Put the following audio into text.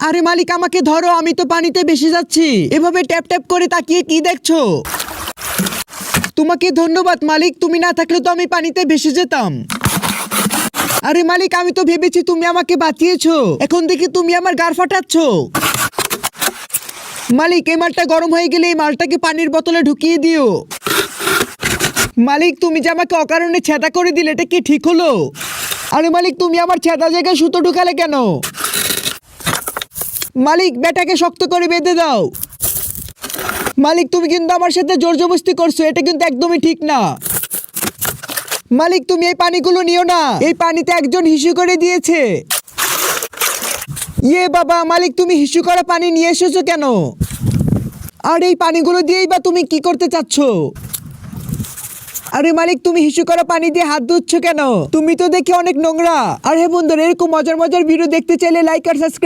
আরে মালিক, আমাকে ধরো, আমি তো পানিতে ভেসে যাচ্ছি। এভাবে ট্যাপ ট্যাপ করে তাকিয়ে কি দেখছো? তোমাকে ধন্যবাদ মালিক, তুমি না থাকলে তো আমি পানিতে ভেসে যেতাম। আরে মালিক, আমি তো ভেবেছি তুমি আমাকে বাঁচিয়েছো, এখন দেখি তুমি আমার গাড় ফাটাচ্ছ। মালিক, এই মালটা গরম হয়ে গেলে এই মালটাকে পানির বোতলে ঢুকিয়ে দিও। মালিক, তুমি যে আমাকে অকারণে ছেদা করে দিলে, এটা কি ঠিক হলো? আরে মালিক, তুমি আমার ছেদা জায়গায় সুতো ঢুকালে কেন? মালিক, বেটাকে শক্ত করে বেঁধে দাও। মালিক, তুমি কিন্তু আমার সাথে জোর জবরদস্তি করছো, এটা কিন্তু একদমই ঠিক না। মালিক, তুমি এই পানিগুলো নিও না, এই পানিতে একজন হিসু করে দিয়েছে। ইয়ে বাবা, মালিক তুমি হিসু করা পানি নিয়ে এসেছো কেন? আর এই পানিগুলো দিয়েই বা তুমি কি করতে চাচ্ছ? আরে মালিক, তুমি হিসু করা পানি দিয়ে হাত ধুচ্ছ কেন? তুমি তো দেখি অনেক নোংরা। আর হ্যাঁ বন্ধুরা, এরকম মজার মজার ভিডিও দেখতে চাইলে লাইক আর সাবস্ক্রাইব